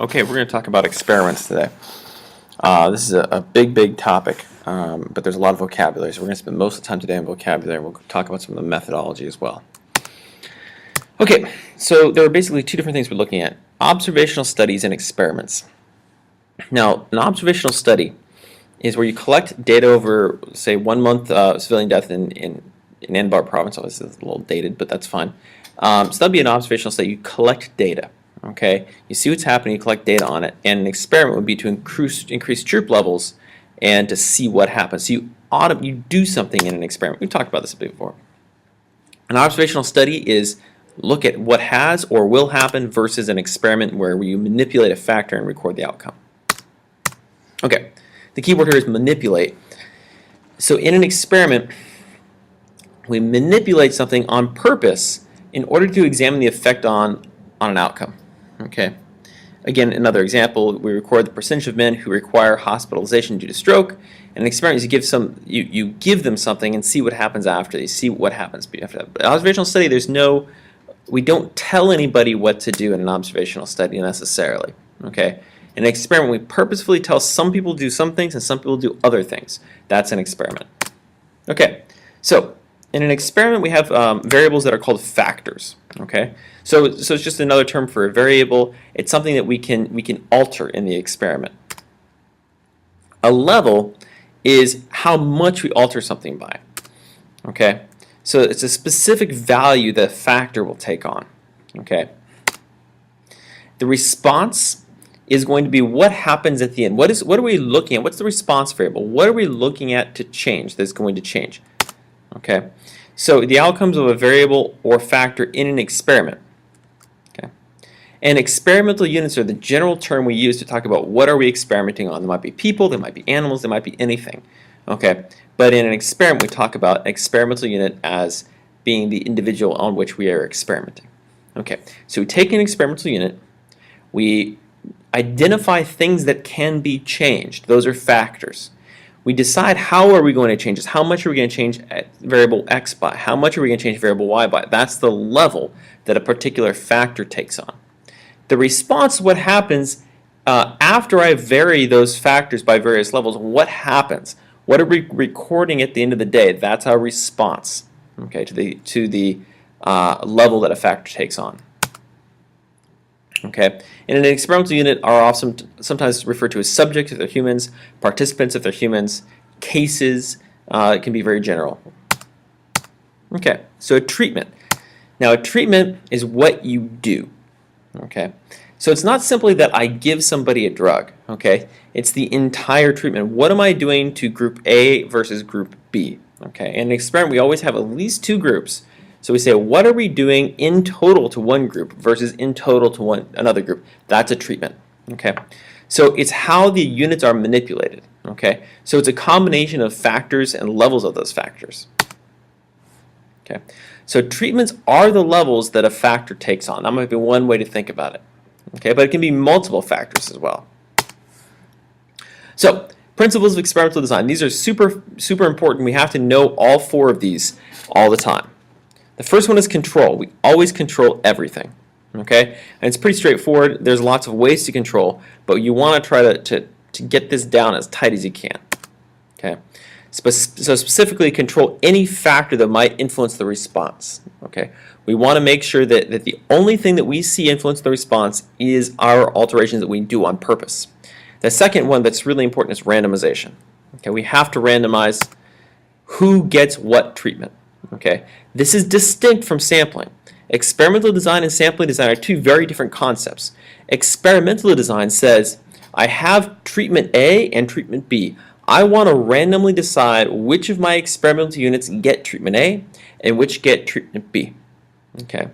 Okay, we're going to talk about experiments today. This is a big topic, but there's a lot of vocabulary, so we're going to spend most of the time today on vocabulary. We'll talk about some of the methodology as well. Okay, so there are basically two different things we're looking at: observational studies and experiments. Now, an observational study is where you collect data over, say, 1 month civilian death in Anbar province. Obviously, it's a little dated, but that's fine. So that'd be an observational study. You collect data. Okay, you see what's happening, you collect data on it, and an experiment would be to increase troop levels and to see what happens. So you do something in an experiment. We've talked about this a bit before. An observational study is look at what has or will happen versus an experiment where you manipulate a factor and record the outcome. Okay, the key word here is manipulate. So in an experiment, we manipulate something on purpose in order to examine the effect on an outcome. Okay. Again, another example, we record the percentage of men who require hospitalization due to stroke. In an experiment, you give them something and see what happens after. You see what happens after that. But observational study, we don't tell anybody what to do in an observational study necessarily. Okay. In an experiment, we purposefully tell some people to do some things and some people do other things. That's an experiment. Okay. So in an experiment, we have variables that are called factors. Okay, so it's just another term for a variable. It's something that we can alter in the experiment. A level is how much we alter something by. Okay, so it's a specific value that a factor will take on. Okay, the response is going to be what happens at the end. What are we looking at? What's the response variable? What are we looking at to change that's going to change? Okay, so the outcomes of a variable or factor in an experiment. Okay, and experimental units are the general term we use to talk about what are we experimenting on. There might be people, there might be animals, there might be anything. Okay, but in an experiment we talk about experimental unit as being the individual on which we are experimenting. Okay, so we take an experimental unit, we identify things that can be changed. Those are factors. We decide how are we going to change this. How much are we going to change variable x by? How much are we going to change variable y by? That's the level that a particular factor takes on. The response is what happens after I vary those factors by various levels. What happens? What are we recording at the end of the day? That's our response, okay, to the level that a factor takes on. Okay, and an experimental unit are sometimes referred to as subjects if they're humans, participants if they're humans, cases. It can be very general. Okay, so a treatment. Now a treatment is what you do. Okay, so it's not simply that I give somebody a drug. Okay, it's the entire treatment. What am I doing to group A versus group B? Okay, in an experiment we always have at least two groups. So we say, what are we doing in total to one group versus in total to another group? That's a treatment. Okay, so it's how the units are manipulated. Okay, so it's a combination of factors and levels of those factors. Okay, so treatments are the levels that a factor takes on. That might be one way to think about it. Okay, but it can be multiple factors as well. So principles of experimental design. These are super important. We have to know all four of these all the time. The first one is control. We always control everything. Okay? And it's pretty straightforward. There's lots of ways to control, but you want to try to get this down as tight as you can. Okay? So specifically control any factor that might influence the response. Okay? We want to make sure that the only thing that we see influence the response is our alterations that we do on purpose. The second one that's really important is randomization. Okay? We have to randomize who gets what treatment. Okay, this is distinct from sampling. Experimental design and sampling design are two very different concepts. Experimental design says, I have treatment A and treatment B. I want to randomly decide which of my experimental units get treatment A and which get treatment B. Okay,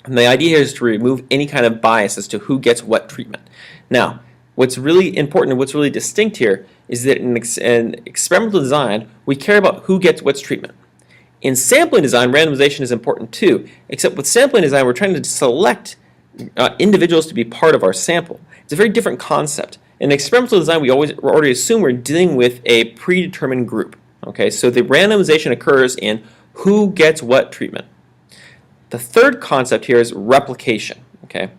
and the idea here is to remove any kind of bias as to who gets what treatment. Now, what's really important and what's really distinct here is that in experimental design, we care about who gets what's treatment. In sampling design, randomization is important too, except with sampling design, we're trying to select individuals to be part of our sample. It's a very different concept. In experimental design, we already assume we're dealing with a predetermined group. Okay, so the randomization occurs in who gets what treatment. The third concept here is replication. Okay,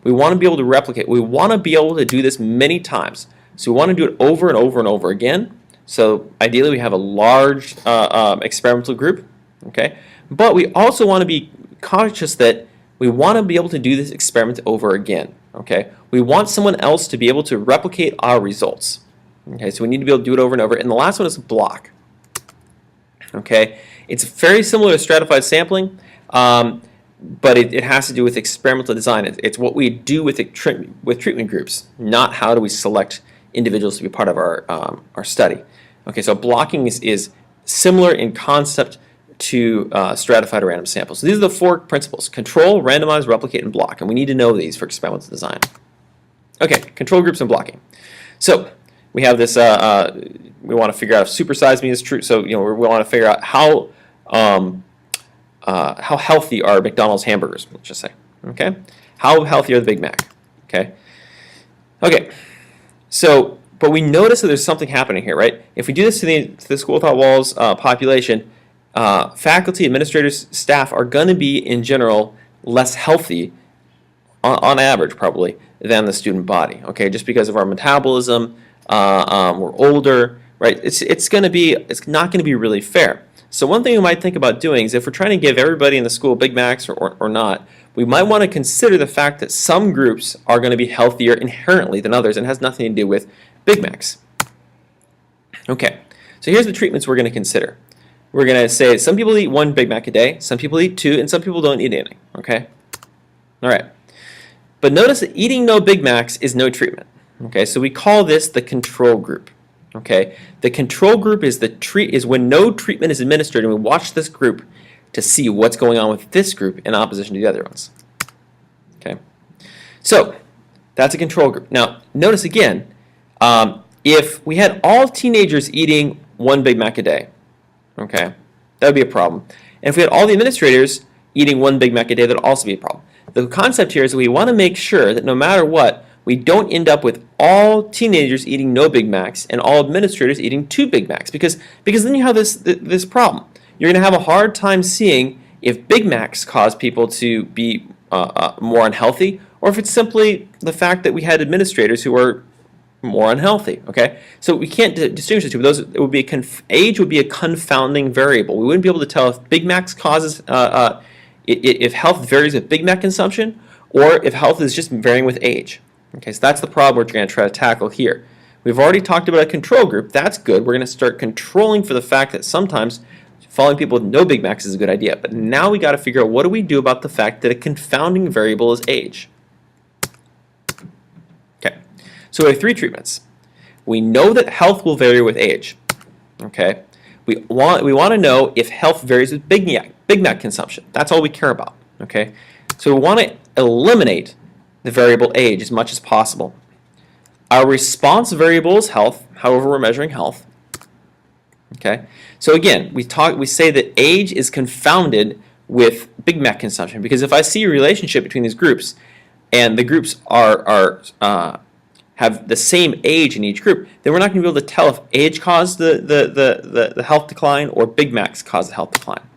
We want to be able to replicate. We want to be able to do this many times. So we want to do it over and over and over again. So ideally we have a large experimental group, okay? But we also want to be conscious that we want to be able to do this experiment over again, okay? We want someone else to be able to replicate our results. Okay, so we need to be able to do it over and over. And the last one is block. Okay, it's very similar to stratified sampling, but it has to do with experimental design. It's what we do with treatment groups, not how do we select individuals to be part of our study. Okay, so blocking is similar in concept to stratified or random samples. So these are the 4 principles: control, randomize, replicate, and block. And we need to know these for experimental design. Okay, control groups and blocking. So we have this, we want to figure out if supersize me is true. So, we want to figure out how healthy are McDonald's hamburgers, let's just say. Okay? How healthy are the Big Mac? Okay? Okay. So, but we notice that there's something happening here, right? If we do this to the School Without Walls population, faculty, administrators, staff are going to be, in general, less healthy, on average probably, than the student body, okay? Just because of our metabolism, we're older, right? It's not going to be really fair. So one thing we might think about doing is, if we're trying to give everybody in the school Big Macs or not, we might want to consider the fact that some groups are going to be healthier inherently than others, and has nothing to do with Big Macs. Okay, so here's the treatments we're going to consider. We're going to say some people eat 1 Big Mac a day, some people eat 2, and some people don't eat any, okay? All right. But notice that eating no Big Macs is no treatment. Okay, so we call this the control group. Okay, the control group is when no treatment is administered, and we watch this group to see what's going on with this group in opposition to the other ones. Okay, so that's a control group. Now, notice again, if we had all teenagers eating 1 Big Mac a day, okay, that would be a problem. And if we had all the administrators eating 1 Big Mac a day, that would also be a problem. The concept here is that we want to make sure that no matter what, we don't end up with all teenagers eating no Big Macs and all administrators eating 2 Big Macs, because then you have this problem. You're going to have a hard time seeing if Big Macs cause people to be more unhealthy, or if it's simply the fact that we had administrators who are more unhealthy. Okay, so we can't distinguish the two. Those age would be a confounding variable. We wouldn't be able to tell if Big Macs causes if health varies with Big Mac consumption, or if health is just varying with age. Okay, so that's the problem we're going to try to tackle here. We've already talked about a control group. That's good. We're going to start controlling for the fact that sometimes following people with no Big Macs is a good idea. But now we got to figure out, what do we do about the fact that a confounding variable is age? Okay, so we have 3 treatments. We know that health will vary with age. Okay, we want to know if health varies with Big Mac consumption. That's all we care about. Okay, so we want to eliminate the variable age as much as possible. Our response variable is health, however we're measuring health. Okay, so again, we say that age is confounded with Big Mac consumption, because if I see a relationship between these groups, and the groups have the same age in each group, then we're not going to be able to tell if age caused the health decline or Big Macs caused the health decline.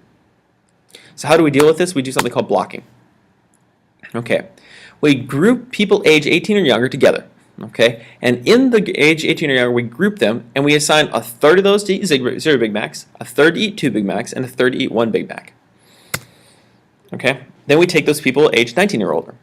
So how do we deal with this? We do something called blocking. Okay, we group people age 18 or younger together. Okay, and in the age 18 or younger, we group them, and we assign a third of those to eat 0 Big Macs, a third to eat 2 Big Macs, and a third to eat 1 Big Mac. Okay, then we take those people aged 19 or older,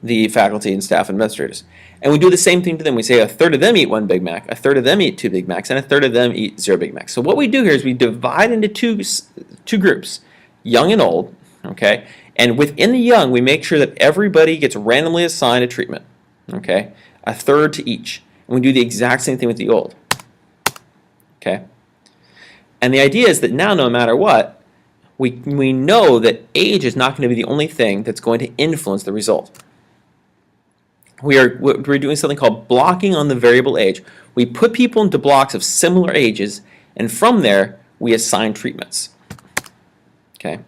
the faculty and staff administrators, and we do the same thing to them. We say a third of them eat 1 Big Mac, a third of them eat 2 Big Macs, and a third of them eat 0 Big Macs. So what we do here is we divide into two groups, young and old. Okay, and within the young, we make sure that everybody gets randomly assigned a treatment. Okay, a third to each. And we do the exact same thing with the old. Okay, and the idea is that now, no matter what, we know that age is not going to be the only thing that's going to influence the result. We're doing something called blocking on the variable age. We put people into blocks of similar ages, and from there, we assign treatments. Okay.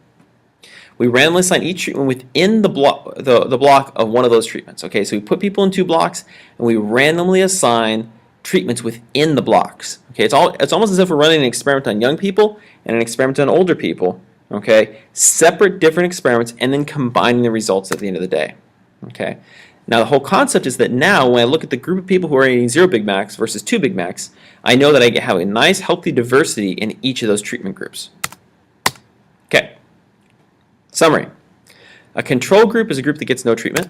We randomly assign each treatment within the block of one of those treatments. Okay, so we put people in 2 blocks, and we randomly assign treatments within the blocks. Okay, it's almost as if we're running an experiment on young people and an experiment on older people. Okay, separate, different experiments, and then combining the results at the end of the day. Okay. Now the whole concept is that now when I look at the group of people who are eating 0 Big Macs versus 2 Big Macs, I know that I have a nice healthy diversity in each of those treatment groups. Okay. Summary. A control group is a group that gets no treatment.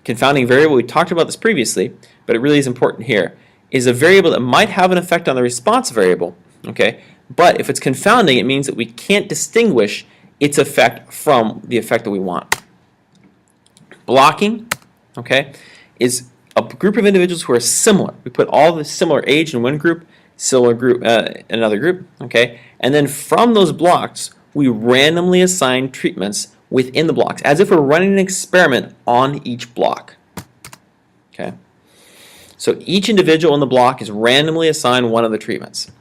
Confounding variable, we talked about this previously, but it really is important here, is a variable that might have an effect on the response variable, okay? But if it's confounding, it means that we can't distinguish its effect from the effect that we want. Blocking, okay, is a group of individuals who are similar. We put all the similar age in one group, similar group in another group, okay? And then from those blocks, we randomly assign treatments within the blocks, as if we're running an experiment on each block. Okay? So each individual in the block is randomly assigned one of the treatments.